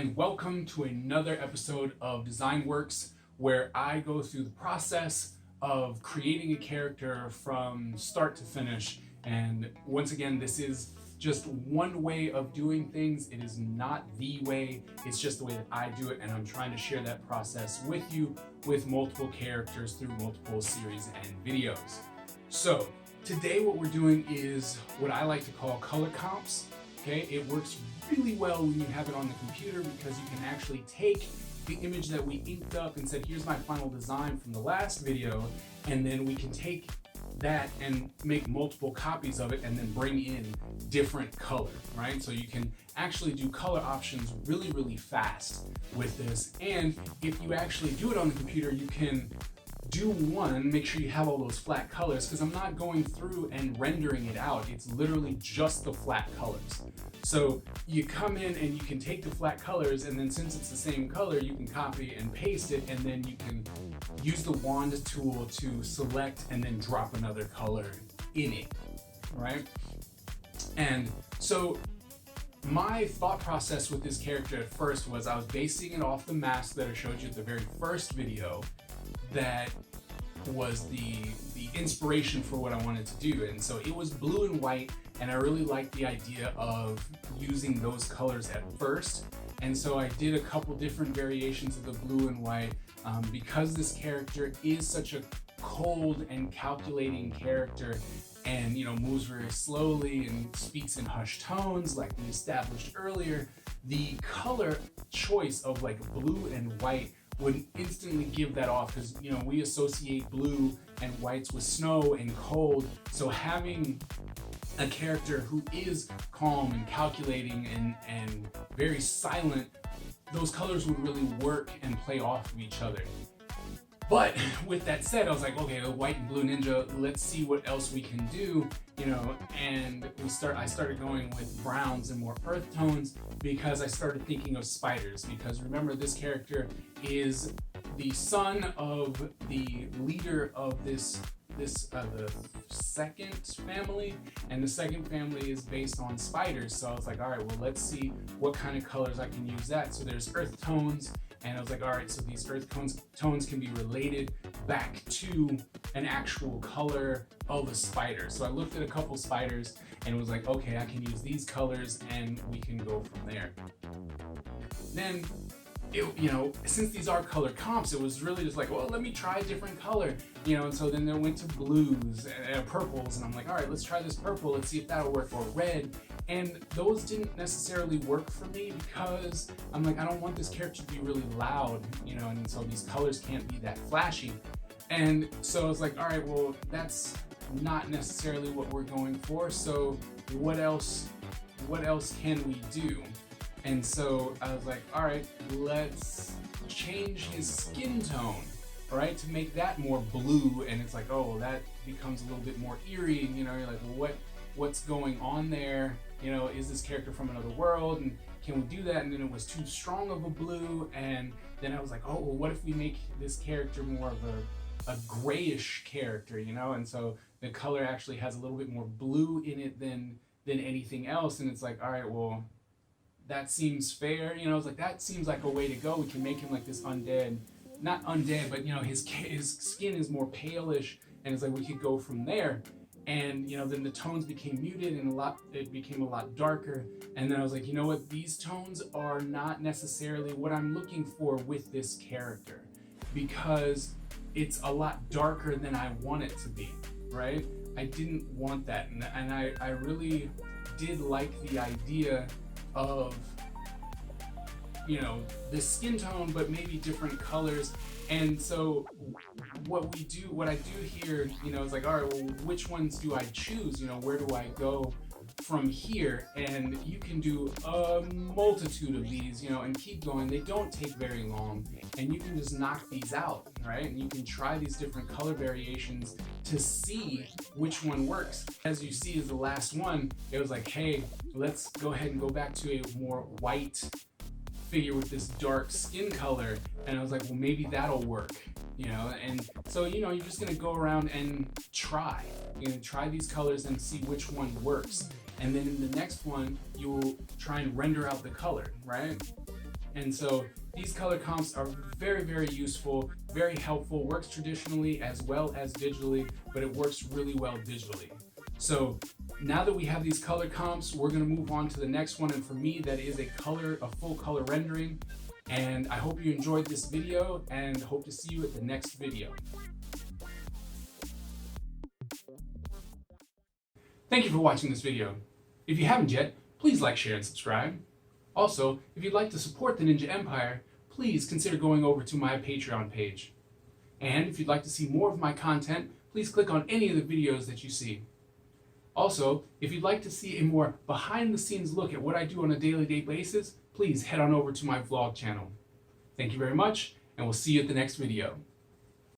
and welcome to another episode of Design Works, where I go through the process of creating a character from start to finish. And once again, this is just one way of doing things. It is not the way, it's just the way that I do it, and I'm trying to share that process with you with multiple characters through multiple series and videos. So today what we're doing is what I like to call color comps. Okay, it works really well when you have it on the computer because you can actually take the image that we inked up and said, here's my final design from the last video, and then we can take that and make multiple copies of it and then bring in different color, right? So you can actually do color options really, really fast with this. And if you actually do it on the computer, you can do one, make sure you have all those flat colors, because I'm not going through and rendering it out. It's literally just the flat colors. So you come in and you can take the flat colors, and then since it's the same color, you can copy and paste it, and then you can use the wand tool to select and then drop another color in it, right? And so my thought process with this character at first was I was basing it off the mask that I showed you at the very first video that was the inspiration for what I wanted to do. And so it was blue and white, and I really liked the idea of using those colors at first. And so I did a couple different variations of the blue and white because this character is such a cold and calculating character, and moves very slowly and speaks in hushed tones like we established earlier. The color choice of like blue and white would instantly give that off, because we associate blue and whites with snow and cold. So having a character who is calm and calculating and very silent, those colors would really work and play off of each other. But with that said, I was like, okay, a white and blue ninja, let's see what else we can do, and I started going with browns and more earth tones because I started thinking of spiders, because remember, this character is the son of the leader of the second family, and the second family is based on spiders. So I was like, all right, well, let's see what kind of colors I can use that. So there's earth tones, and I was like, all right, so these earth tones can be related back to an actual color of a spider. So I looked at a couple spiders and was like, okay, I can use these colors and we can go from there. Then, since these are color comps, it was really just like, well, let me try a different color, and so then I went to blues and purples, and I'm like, all right, let's try this purple, let's see if that'll work, or red. And those didn't necessarily work for me because I'm like, I don't want this character to be really loud, and so these colors can't be that flashy. And so I was like, all right, well, that's not necessarily what we're going for. So what else can we do? And so I was like, all right, let's change his skin tone, all right, to make that more blue. And it's like, oh, that becomes a little bit more eerie. And, you're like, well, what's going on there? Is this character from another world? And can we do that? And then it was too strong of a blue. And then I was like, oh, well, what if we make this character more of a grayish character, And so the color actually has a little bit more blue in it than anything else. And it's like, all right, well, that seems fair. I was like, that seems like a way to go. We can make him like this undead, not undead, but his skin is more palish, and it's like we could go from there. And then the tones became muted and it became a lot darker. And then I was like, you know what? These tones are not necessarily what I'm looking for with this character, because it's a lot darker than I want it to be, right? I didn't want that. And I really did like the idea of the skin tone, but maybe different colors. And so what I do here, is like, all right, well, which ones do I choose? Where do I go from here? And you can do a multitude of these, and keep going. They don't take very long, and you can just knock these out, right? And you can try these different color variations to see which one works. As you see as the last one, it was like, hey, let's go ahead and go back to a more white figure with this dark skin color. And I was like, well, maybe that'll work, and so you're just gonna go around and try these colors and see which one works. And then in the next one, you'll try and render out the color, right? And so these color comps are very, very useful, very helpful, works traditionally as well as digitally, but it works really well digitally. So now that we have these color comps, we're gonna move on to the next one. And for me, that is a full color rendering. And I hope you enjoyed this video and hope to see you at the next video. Thank you for watching this video. If you haven't yet, please like, share, and subscribe. Also, if you'd like to support the Ninja Empire, please consider going over to my Patreon page. And if you'd like to see more of my content, please click on any of the videos that you see. Also, if you'd like to see a more behind-the-scenes look at what I do on a daily basis, please head on over to my vlog channel. Thank you very much, and we'll see you at the next video.